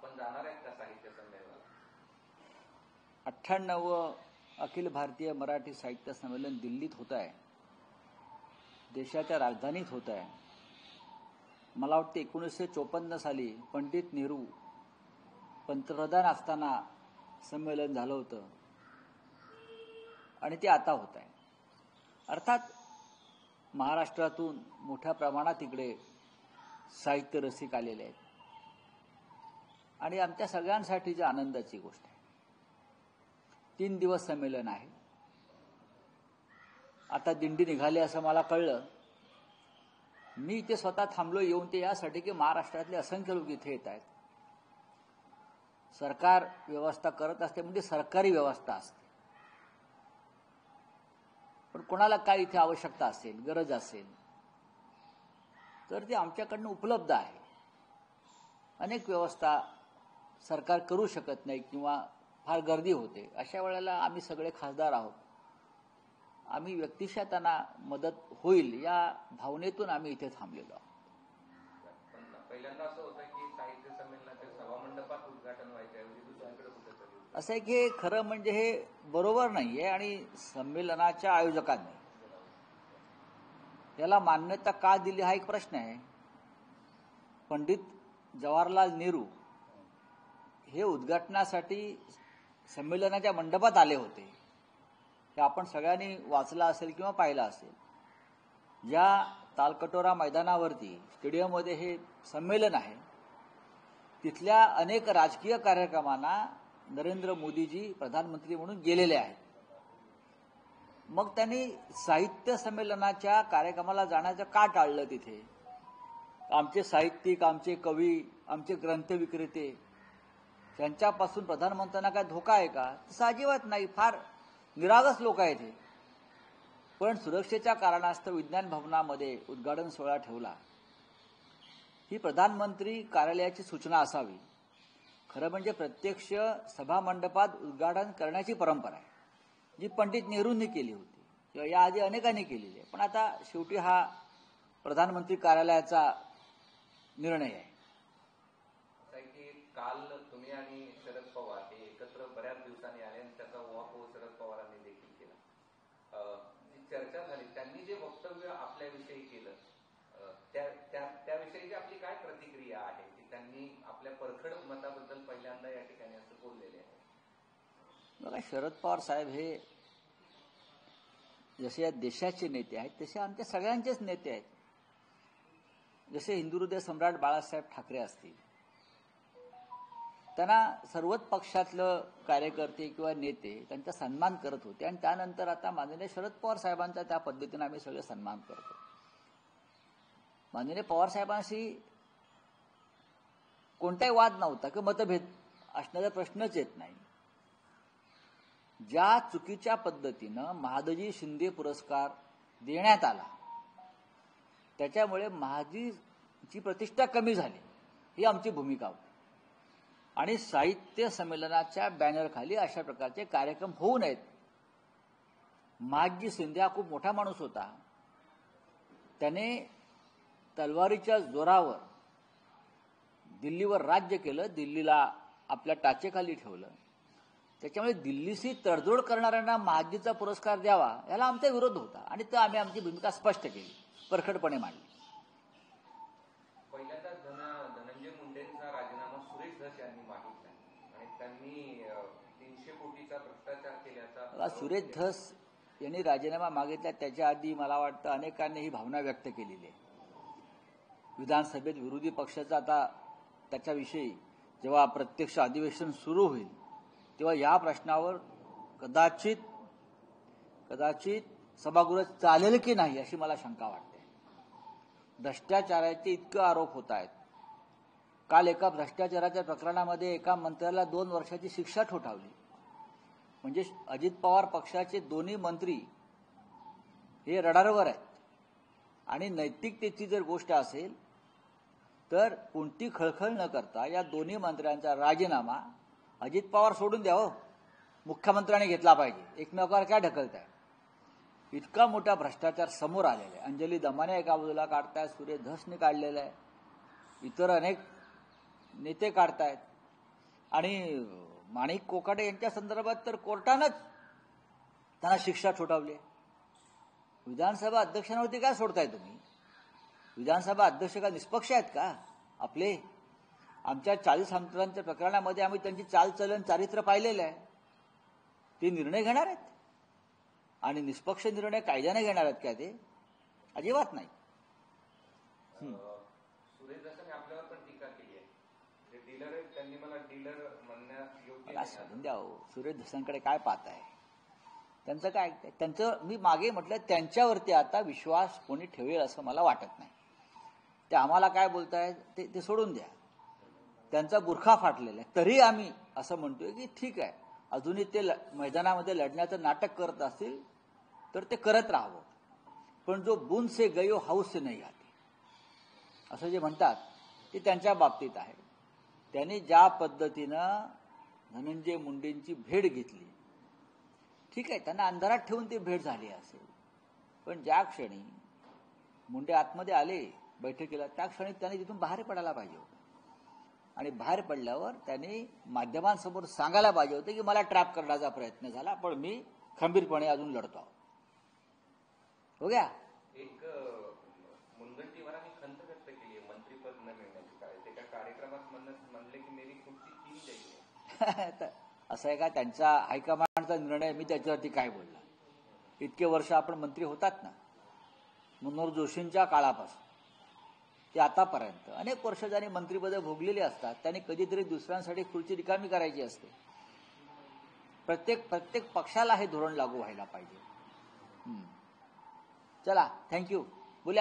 आपण जाणार आहेत का साहित्य संमेलनाला? 98 अखिल भारतीय मराठी साहित्य संमेलन दिल्लीत होत आहे, देशाच्या राजधानीत होत आहे. मला वाटतं 1954 साली पंडित नेहरू पंतप्रधान असताना संमेलन झालं होतं आणि ते आता होत आहे. अर्थात महाराष्ट्रातून मोठ्या प्रमाणात इकडे साहित्य रसिक आलेले आहेत आणि आमच्या सगळ्यांसाठीची आनंदाची गोष्ट आहे. 3 दिवस संमेलन आहे. आता दिंडी निघाली असं मला कळलं. मी इथे स्वतः थांबलो येऊन ते यासाठी की महाराष्ट्रातले असंख्य लोक इथे येत आहेत. सरकार व्यवस्था करत असते म्हणजे सरकारी व्यवस्था असते, पण कोणाला काय इथे आवश्यकता असेल, गरज असेल तर ती आमच्याकडनं उपलब्ध आहे. अनेक व्यवस्था सरकार करू शकत नाही किंवा फार गर्दी होते. अशा वेळेला आम्ही सगळे खासदार आहोत, आम्ही व्यक्तिशः त्यांना मदत होईल या भावनेतून आम्ही इथे थांबलेलो आहोत. पहिल्यांदा असं होतं की साहित्य संमेलनाच्या सभामंडपात उद्घाटन व्हायच्याऐवजी दुसरीकडे कुठेतरी. असं आहे की खरं म्हणजे हे बरोबर नाहीये आणि संमेलनाच्या आयोजकांनी याला मान्यता का दिली हा एक प्रश्न आहे. पंडित जवाहरलाल नेहरू हे उद्घाटनासाठी संमेलनाच्या मंडपात आले होते. हे आपण सगळ्यांनी वाचलं असेल किंवा पाहिलं असेल. ज्या तालकटोरा मैदानावरती स्टेडियममध्ये हे संमेलन आहे तिथल्या अनेक राजकीय कार्यक्रमांना नरेंद्र मोदीजी प्रधानमंत्री म्हणून गेलेले आहेत. मग त्यांनी साहित्य संमेलनाच्या कार्यक्रमाला जाण्याचं का टाळलं? तिथे आमचे साहित्यिक, आमचे कवी, आमचे ग्रंथ विक्रेते यांच्यापासून प्रधानमंत्र्यांना काय धोका आहे का? तसं अजिबात नाही. फार निरागस लोक आहेत हे. पण सुरक्षेच्या कारणास्तव विज्ञान भवनामध्ये उद्घाटन सोहळा ठेवला. ही प्रधानमंत्री कार्यालयाची सूचना असावी. खरं म्हणजे प्रत्यक्ष सभामंडपात उद्घाटन करण्याची परंपरा आहे जी पंडित नेहरूंनी केली होती किंवा याआधी अनेकांनी केलेली आहे. पण आता शेवटी हा प्रधानमंत्री कार्यालयाचा निर्णय आहे. काल तुम्ही आणि शरद पवार हे एकत्र बऱ्याच दिवसांनी आले आणि त्याचा उहापोह शरद पवारांनी देखील केला. जी चर्चा झाली, त्यांनी जे वक्तव्य आपल्याविषयी केलं त्याविषयीची आपली काय प्रतिक्रिया आहे की त्यांनी आपल्या परखड मताबद्दल पहिल्यांदा या ठिकाणी असं बोललेले आहे? बघा, शरद पवार साहेब हे जसे या देशाचे नेते आहेत तसे आमच्या सगळ्यांचेच नेते आहेत. जसे हिंदुहृदय सम्राट बाळासाहेब ठाकरे असतील, त्यांना सर्वच पक्षातलं कार्यकर्ते किंवा नेते त्यांचा सन्मान करत होते आणि त्यानंतर आता माननीय शरद पवार साहेबांचा त्या पद्धतीने आम्ही सगळे सन्मान करतो. माननीय पवार साहेबांशी कोणताही वाद नव्हता किंवा मतभेद असण्याचा प्रश्नच येत नाही. ज्या चुकीच्या पद्धतीनं महादजी शिंदे पुरस्कार देण्यात आला त्याच्यामुळे महादजीची प्रतिष्ठा कमी झाली ही आमची भूमिका होती आणि साहित्य संमेलनाच्या बॅनरखाली अशा प्रकारचे कार्यक्रम होऊ नयेत. महादजी शिंदे हा खूप मोठा माणूस होता. त्याने तलवारीच्या जोरावर दिल्लीवर राज्य केलं, दिल्लीला आपल्या टाचेखाली ठेवलं. त्याच्यामुळे दिल्लीशी तडजोड करणाऱ्यांना महादजीचा पुरस्कार द्यावा याला आमचा विरोध होता आणि तो आम्ही आमची भूमिका स्पष्ट केली, परखडपणे मांडली. पहिल्यांदा धनंजय मुंडेंचा राजीनामा सुरेश धस यांनी मागितला आणि त्यांनी 300 कोटीचा भ्रष्टाचार केल्याचा. सुरेश धस यांनी राजीनामा मागितला त्याच्या आधी मला वाटतं अनेकांनी ही भावना व्यक्त केलेली आहे. विधानसभेत विरोधी पक्षाचा आता त्याच्याविषयी जेव्हा प्रत्यक्ष अधिवेशन सुरू होईल तेव्हा या प्रश्नावर कदाचित सभागृह चालेल की नाही अशी मला शंका वाटते. भ्रष्टाचाराचे इतके आरोप होत आहेत. काल एका भ्रष्टाचाराच्या प्रकरणामध्ये एका मंत्र्याला 2 वर्षाची शिक्षा ठोठावली. म्हणजे अजित पवार पक्षाचे दोन्ही मंत्री हे रडारवर आहेत आणि नैतिकतेची जर गोष्ट असेल तर कोणती खळखळ न करता या दोन्ही मंत्र्यांचा राजीनामा अजित पवार सोडून द्यावं, मुख्यमंत्र्यांनी घेतला पाहिजे. एकमेकावर काय ढकलताय? इतका मोठा भ्रष्टाचार समोर आलेला आहे. अंजली दमाने एका बाजूला काढतायत, सुरेश धसने काढलेला आहे, इतर अनेक नेते काढतायत. आणि माणिक कोकाटे यांच्या संदर्भात तर कोर्टानंच त्यांना शिक्षा ठोठावली. विधानसभा अध्यक्षांवरती काय सोडताय तुम्ही? विधानसभा अध्यक्ष का निष्पक्ष आहेत का आपले? आमच्या 40 आमदारांच्या प्रकरणामध्ये आम्ही त्यांची चालचलन चारित्र्य पाहिलेलं आहे. ते निर्णय घेणार आहेत आणि निष्पक्ष निर्णय कायद्याने घेणार आहेत का ते? अजिबात नाही. सुरेश दसांनी आपल्यावर पण टीका केली आहे. जे डीलर आहेत त्यांनी मला डीलर म्हणण्यास योग्य मला सोडून द्या हो. सुरेश दसांकडे काय पाहताय? त्यांचं काय? त्यांचं मी मागे म्हटलं त्यांच्यावरती आता विश्वास कोणी ठेवेल असं मला वाटत नाही. ते आम्हाला काय बोलताय ते सोडून द्या. त्यांचा बुरखा फाटलेला आहे. तरी आम्ही असं म्हणतोय की ठीक आहे, अजूनही ते मैदानामध्ये लढण्याचं नाटक करत असतील तर ते करत राहावं. पण जो बुन से गयो हाऊस से नाही आती असं जे म्हणतात ते त्यांच्या बाबतीत आहे. त्यांनी ज्या पद्धतीनं धनंजय मुंडेंची भेट घेतली, ठीक आहे, त्यांना अंधारात ठेवून ती भेट झाली असेल. पण ज्या क्षणी मुंडे आतमध्ये आले बैठकीला, त्या क्षणी त्यांनी तिथून बाहेर पडायला पाहिजे होतं. आणि बाहेर पडल्यावर त्यांनी माध्यमांसमोर सांगायला पाहिजे होतं की मला ट्रॅप करण्याचा प्रयत्न झाला, पण मी खंबीरपणे अजून लढतो. हो गया. एक मुनगंटीवारांनी खंत व्यक्त केली आहे मंत्रीपद न मिळण्याची. काय ते एका कार्यक्रमात म्हणले की मेरी खुर्ची छीन जाईल. असं आहे का? त्यांचा हायकमांडचा निर्णय, मी त्याच्यावरती काय बोलला? इतके वर्ष आपण मंत्री होतात ना, मनोहर जोशींच्या काळापासून ते आतापर्यंत अनेक वर्ष ज्यांनी मंत्रिपदं भोगलेली असतात त्यांनी कधीतरी दुसऱ्यांसाठी खुर्ची रिकामी करायची असते. प्रत्येक पक्षाला हे धोरण लागू व्हायला पाहिजे. चला, थँक्यू. बोले